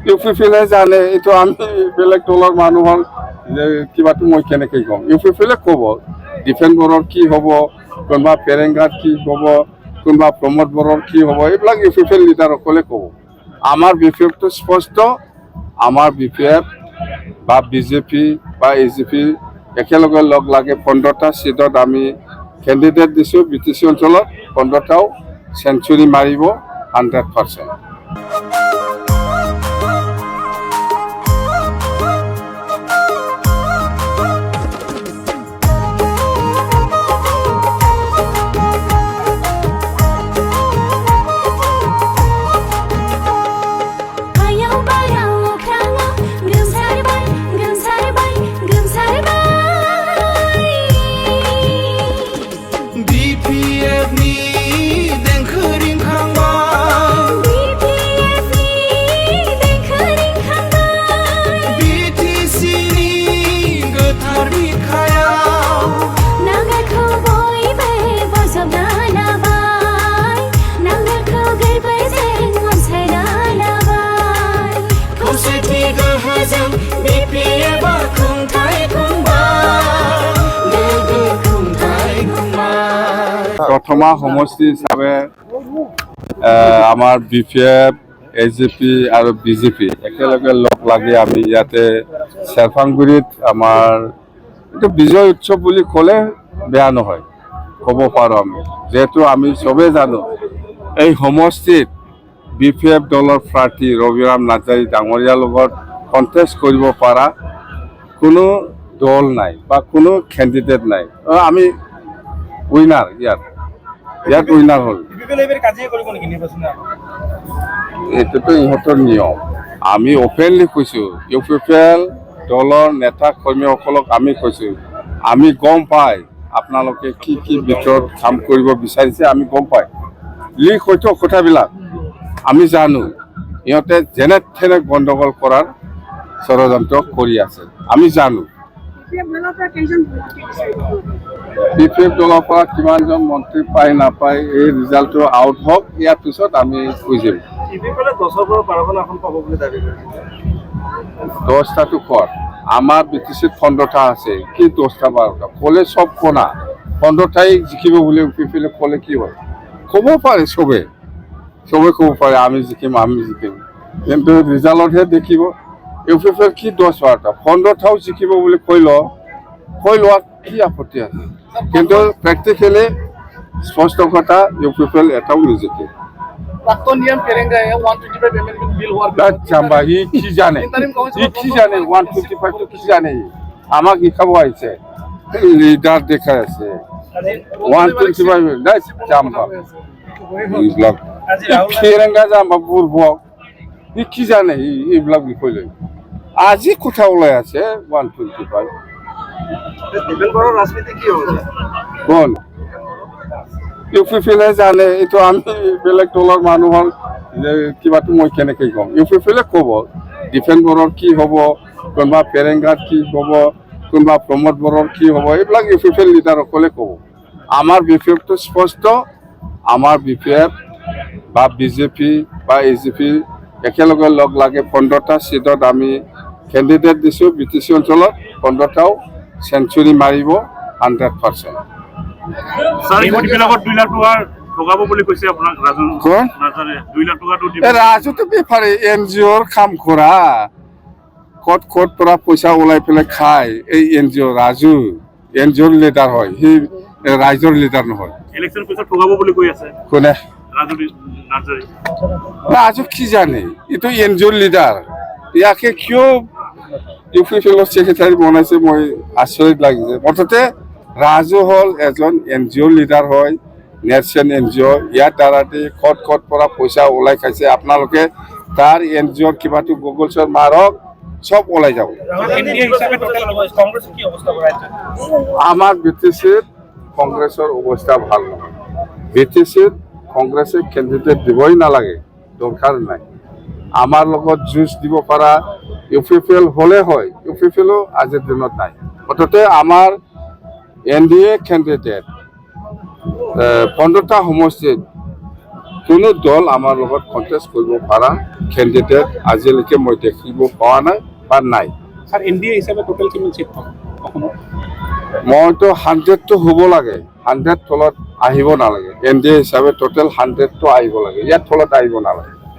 ইউপিপিএলে জানে এইটো আমি বেলেগ দলৰ মানুহৰ কিবাটো মই কেনেকৈ ক'ম ইউপিপিএলে ক'ব ডিফেন্স বৰ্ডৰ কি হ'ব কোনোবা পেৰেংগাত কি হ'ব কোনোবা প্ৰমোদ বৰৰ কি হ'ব এইবিলাক ইউপিপিএল লিডাৰসকলে ক'ব আমাৰ বিপিএফটো স্পষ্ট আমাৰ বিপিএফ বা বিজেপি বা এজিপি একেলগে লগ লাগে 15টা সিটত আমি কেণ্ডিডেট দিছোঁ বিটিচি অঞ্চলত 15টাও সেঞ্চুৰী মাৰিব 100%। প্ৰথমা সমষ্টি হিচাপে আমাৰ বিপিএফ এজিপি আৰু বিজেপি একেলগে লগ লাগি আমি ইয়াতে চেৰফাংগুৰিত আমাৰ এইটো বিজয় উৎসৱ বুলি ক'লে বেয়া নহয় ক'ব পাৰোঁ আমি যেহেতু আমি চবেই জানো এই সমষ্টিত বিপিএফ দলৰ প্ৰাৰ্থী ৰবিৰাম নাৰ্জাৰী ডাঙৰীয়াৰ লগত কণ্টেষ্ট কৰিব পৰা কোনো দল নাই বা কোনো কেণ্ডিডেট নাই আমি উইনাৰ ইয়াত উইনাৰ হ'ল এইটোতো ইহঁতৰ নিয়ম আমি অপেনলি কৈছোঁ ইউপিপিএল দলৰ নেতা কৰ্মীসকলক আমি কৈছোঁ আমি গম পাই আপোনালোকে কি কি ভিতৰত কাম কৰিব বিচাৰিছে আমি গম পাই লিক হয়তো কথাবিলাক আমি জানো ইহঁতে যেনে তেনে গণ্ডগোল কৰাৰ ষড়যন্ত্ৰ কৰি আছে আমি জানো বিপিএফ দলৰ পৰা কিমানজন মন্ত্ৰী পায় নাপায় এই ৰিজাল্টটো আউট হওক ইয়াৰ পিছত আমি বুজিম 10টাটো কর আমার বিটিসিত 15টা আছে কি 10টা 12টা কলে সব কোনা 15টাই জিকিব বলে ইউপিপিএল কলে কি হয় ক'ব পাৰে সবে ক'ব পাৰে আমি জিকিম কিন্তু ৰিজাল্টহে দেখিব ইউপিপিএল কি 10-12টা 15টাও জিকিব বুলি কৈ লোৱা কি আপত্তি আছে কিন্তু প্ৰেক্টিকেলি স্পষ্ট কথা ইউপিপিএল এটাও নিজিকে প্রাক্তন নিয়ম পেরেঙ্গায় 125 পেমেন্ট বিল হওয়ার জাম্বা ই কি জানে 125 তো কি জানে আমাক শিকাব আহিছে লিডার দেখা আছে 125 না জাম্বা এইবিলাক পেরেঙ্গা জাম্বা বুরবক ই কি জানে এইবিলাক বিষয় লৈ আজি কথা ওলাই আছে 125 ডিফেন্স বড় রাজনীতি কি হচ্ছে কোন ইউপিপিএলে জানে এইটো আমি বেলেগ দলৰ মানুহৰ কিবাটো মই কেনেকৈ ক'ম ইউপিপিএলে ক'ব ডিফেন্স বৰ্ডৰ কি হ'ব কোনোবা পেৰেংগাত কি হ'ব কোনোবা প্ৰমোদ বৰৰ কি হ'ব এইবিলাক ইউপিপিএল লিডাৰসকলে ক'ব আমাৰ বিপিএফটো স্পষ্ট আমাৰ বিপিএফ বা বিজেপি বা এজিপি একেলগে লগ লাগে 15টা সিটত আমি কেণ্ডিডেট দিছোঁ বিটিচি অঞ্চলত 15টাও সেঞ্চুৰী মাৰিব 100%। ৰাজুটো বেপাৰী NGOৰ কাম কৰা ক'ত পৰা পইচা ওলাই পেলাই খায় এই NGO ৰাজু NGOৰ লিডাৰ হয় সি ৰাইজৰ লিডাৰ নহয় কোনে ৰাজু কি জানে এইটো NGOৰ লিডাৰ ইয়াকে কিয় ইউপিপিএলৰ ছেক্ৰেটাৰী বনাইছে মই আচৰিত লাগিছে মুঠতে ৰাজু হ'ল এজন NGOৰ লিডাৰ হয় নেশ্যন NGO ইয়াৰ দ্বাৰাতে ক'ত পৰা পইচা ওলাই খাইছে আপোনালোকে তাৰ NGOৰ কিবাটো গুগল মাৰক সব ওলাই যাব আমাৰ বিটিচিত কংগ্ৰেছৰ অৱস্থা ভাল নহয় বিটিচিত কংগ্ৰেছে কেণ্ডিডেট দিবই নালাগে দৰকাৰ নাই আমাৰ লগত যুঁজ দিব পৰা ইউপিপিএল হ'লে হয় ইউপিপিএলো আজিৰ দিনত নাই মুঠতে আমাৰ NDA কেণ্ডিডেট 15টা সমষ্টিত কোনো দল আমাৰ লগত কণ্টেষ্ট কৰিব পৰা কেণ্ডিডেট আজিলৈকে মই দেখিব পোৱা নাই বা নাই। স্যার এনডিএ হিসাবে টোটাল কিমান সিট পাব অসমত? মইতো 100টো হ'ব লাগে, 100 তলত আহিব নালাগে। এনডিএ হিচাপে টোটেল 100টো আহিব লাগে, ইয়াৰ তলত আহিব নালাগে।